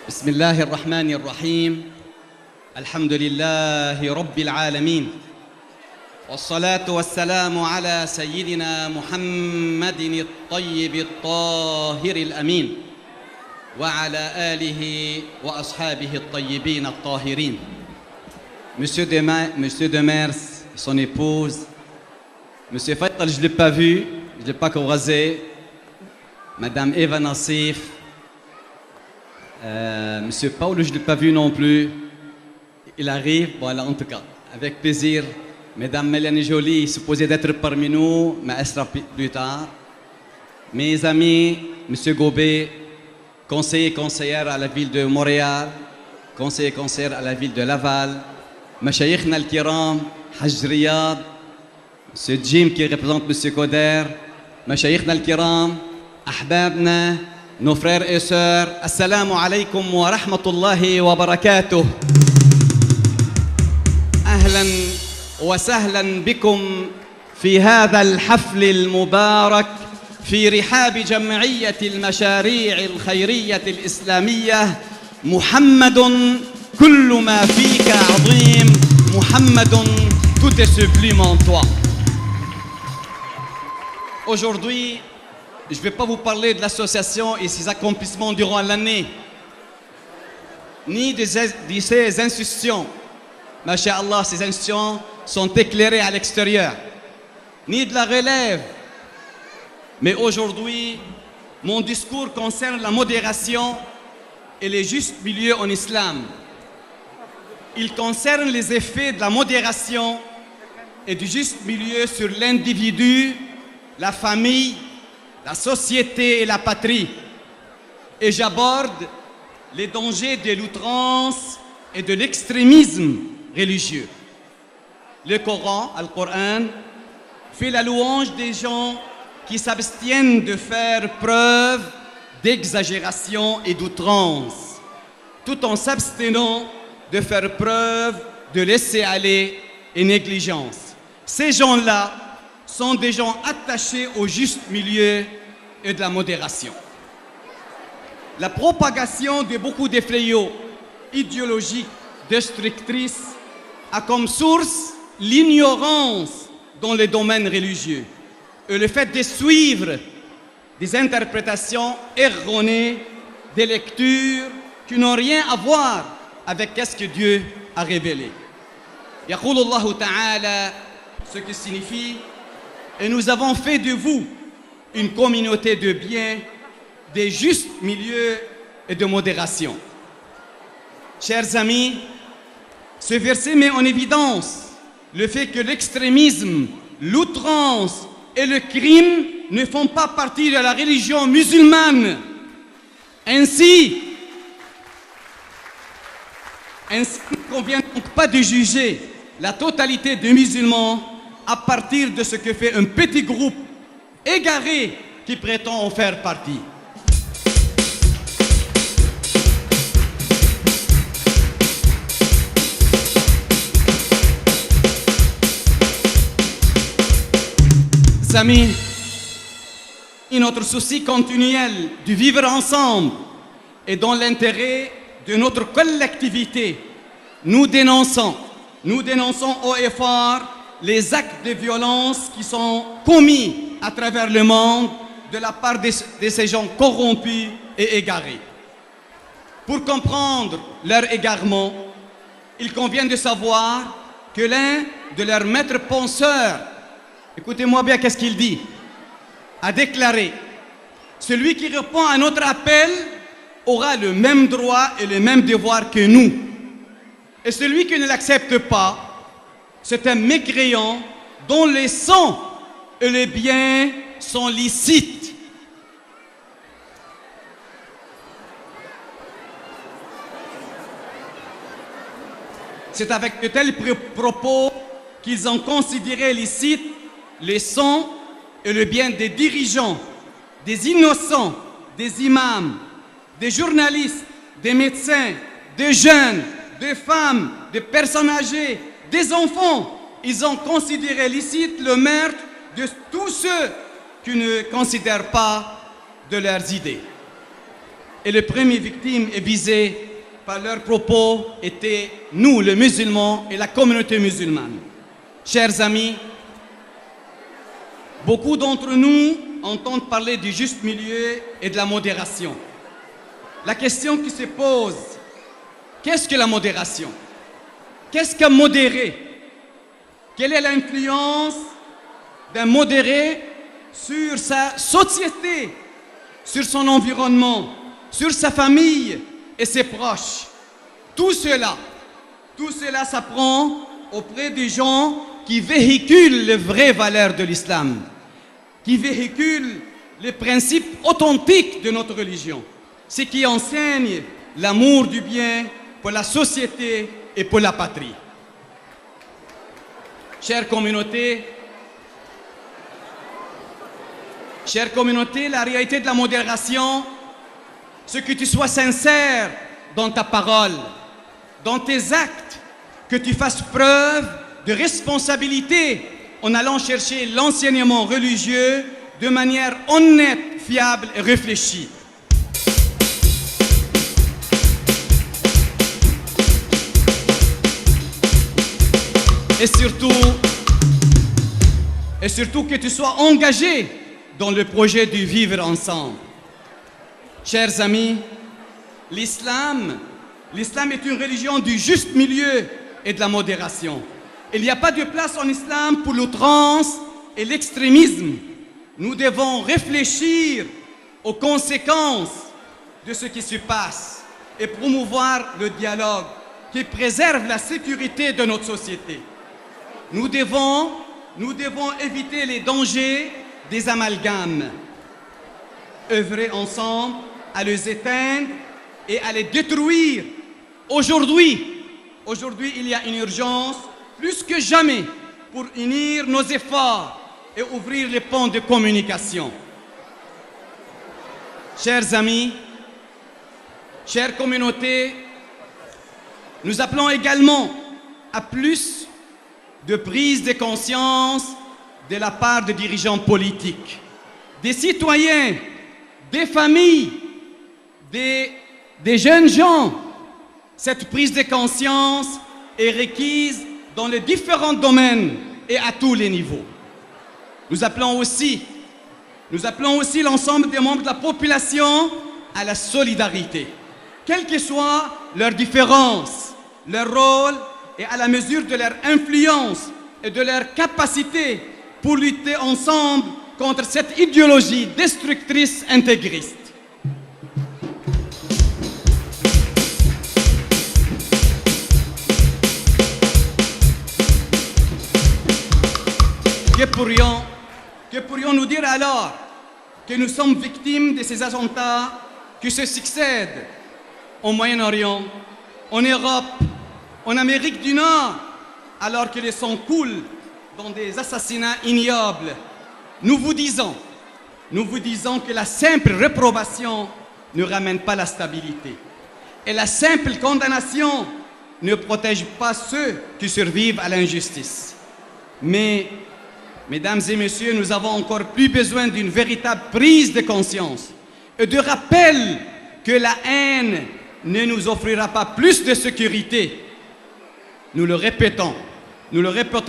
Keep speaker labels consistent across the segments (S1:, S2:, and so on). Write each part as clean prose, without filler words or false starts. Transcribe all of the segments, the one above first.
S1: بسم الله الرحمن الرحيم الحمد لله رب العالمين والصلاة والسلام على سيدنا محمد الطيب الطاهر الأمين وعلى آله وأصحابه الطيبين الطاهرين. Monsieur Demers, son épouse, Monsieur Fatal, je ne l'ai pas vu, je ne l'ai pas croisé, Madame Eva Nassif, Monsieur Paul, je ne l'ai pas vu non plus. Il arrive, voilà, en tout cas, avec plaisir. Mesdames Mélanie Joly, supposée d'être parmi nous, mais elle sera plus tard. Mes amis, Monsieur Gobet, conseiller, conseillère à la ville de Montréal, conseiller, conseillère à la ville de Laval, Machayikhna al-Kiram, Hajj Riyad, Monsieur Jim qui représente Monsieur Koder, Machayikhna al-Kiram, Ahbabna, nos frères et sœurs, Assalamu alaikum wa rahmatullahi wa barakatuh. أهلا وسهلا بكم في هذا الحفل المبارك في رحاب جمعية المشاريع الخيرية الإسلامية. محمد كل ما فيك عظيم، محمد tout est sublime en toi. Aujourd'hui, je ne vais pas vous parler de l'association et ses accomplissements durant l'année, ni de ses institutions. Masha'Allah, ces institutions sont éclairées à l'extérieur, ni de la relève. Mais aujourd'hui, mon discours concerne la modération et les justes milieux en islam. Il concerne les effets de la modération et du juste milieu sur l'individu, la famille, la société et la patrie. Et j'aborde les dangers de l'outrance et de l'extrémisme religieux. Le Coran, Al-Coran, fait la louange des gens qui s'abstiennent de faire preuve d'exagération et d'outrance, tout en s'abstenant de faire preuve de laisser-aller et négligence. Ces gens-là sont des gens attachés au juste milieu et de la modération. La propagation de beaucoup de fléaux idéologiques destructrices a comme source l'ignorance dans les domaines religieux et le fait de suivre des interprétations erronées, des lectures qui n'ont rien à voir avec ce que Dieu a révélé. Yaqul Allah Ta'ala, ce qui signifie: et nous avons fait de vous une communauté de biens, des justes milieux et de modération. Chers amis, ce verset met en évidence le fait que l'extrémisme, l'outrance et le crime ne font pas partie de la religion musulmane. Ainsi, il ne convient donc pas de juger la totalité des musulmans à partir de ce que fait un petit groupe égaré qui prétend en faire partie. Amis, notre souci continuel de vivre ensemble et dans l'intérêt de notre collectivité, nous dénonçons haut et fort les actes de violence qui sont commis à travers le monde de la part de ces gens corrompus et égarés. Pour comprendre leur égarement, il convient de savoir que l'un de leurs maîtres penseurs, écoutez-moi bien, qu'est-ce qu'il dit? A déclaré: celui qui répond à notre appel aura le même droit et le même devoir que nous. Et celui qui ne l'accepte pas, c'est un mécréant dont les sangs et les biens sont licites. C'est avec de tels propos qu'ils ont considéré licite les sangs et le bien des dirigeants, des innocents, des imams, des journalistes, des médecins, des jeunes, des femmes, des personnes âgées, des enfants. Ils ont considéré licite le meurtre de tous ceux qui ne considèrent pas de leurs idées. et les premières victimes visées par leurs propos étaient nous, les musulmans et la communauté musulmane. Chers amis, beaucoup d'entre nous entendent parler du juste milieu et de la modération. La question qui se pose, qu'est-ce que la modération? Qu'est-ce qu'un modéré? Quelle est l'influence d'un modéré sur sa société, sur son environnement, sur sa famille et ses proches? Tout cela s'apprend auprès des gens qui véhiculent les vraies valeurs de l'islam, qui véhiculent les principes authentiques de notre religion, ce qui enseigne l'amour du bien pour la société et pour la patrie. Chère communauté, la réalité de la modération, c'est que tu sois sincère dans ta parole, dans tes actes, que tu fasses preuve de responsabilité en allant chercher l'enseignement religieux de manière honnête, fiable et réfléchie. Et surtout que tu sois engagé dans le projet du vivre ensemble. Chers amis, l'islam est une religion du juste milieu et de la modération. Il n'y a pas de place en islam pour l'outrance et l'extrémisme. Nous devons réfléchir aux conséquences de ce qui se passe et promouvoir le dialogue qui préserve la sécurité de notre société. Nous devons éviter les dangers des amalgames, œuvrer ensemble à les éteindre et à les détruire. Aujourd'hui, il y a une urgence plus que jamais pour unir nos efforts et ouvrir les ponts de communication. Chers amis, chère communauté, nous appelons également à plus de prise de conscience de la part des dirigeants politiques, des citoyens, des familles, des jeunes gens. Cette prise de conscience est requise dans les différents domaines et à tous les niveaux. Nous appelons aussi l'ensemble des membres de la population à la solidarité, quelles que soient leurs différences, leur rôle et à la mesure de leur influence et de leur capacité pour lutter ensemble contre cette idéologie destructrice intégriste. Que pourrions-nous dire alors que nous sommes victimes de ces attentats qui se succèdent au Moyen-Orient, en Europe, en Amérique du Nord, alors que le sang coule dans des assassinats ignobles? Nous vous disons que la simple réprobation ne ramène pas la stabilité. Et la simple condamnation ne protège pas ceux qui survivent à l'injustice. Mais, mesdames et messieurs, nous avons encore plus besoin d'une véritable prise de conscience et de rappel que la haine ne nous offrira pas plus de sécurité. Nous le répétons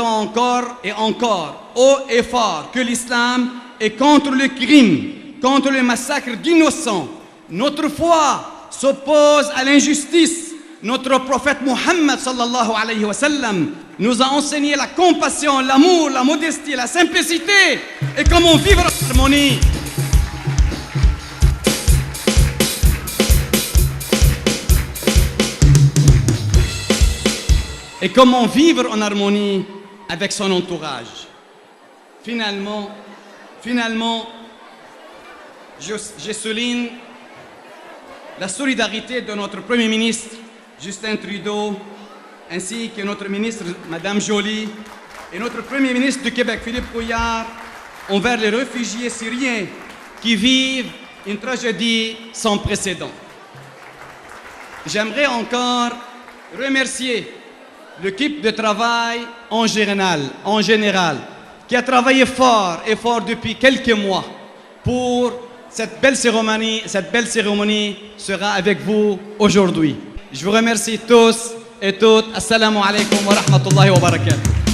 S1: encore et encore, haut et fort, que l'islam est contre le crime, contre le massacre d'innocents. Notre foi s'oppose à l'injustice. Notre prophète Mohammed sallallahu alayhi wa sallam nous a enseigné la compassion, l'amour, la modestie, la simplicité et comment vivre en harmonie. Et comment vivre en harmonie avec son entourage. Finalement, je souligne la solidarité de notre Premier ministre, Justin Trudeau, ainsi que notre ministre, Madame Joly, et notre Premier ministre du Québec, Philippe Couillard, envers les réfugiés syriens qui vivent une tragédie sans précédent. J'aimerais encore remercier l'équipe de travail en général, qui a travaillé fort depuis quelques mois pour cette belle cérémonie sera avec vous aujourd'hui. Je vous remercie tous et toutes. Assalamu alaikum wa rahmatullahi wa barakatuh.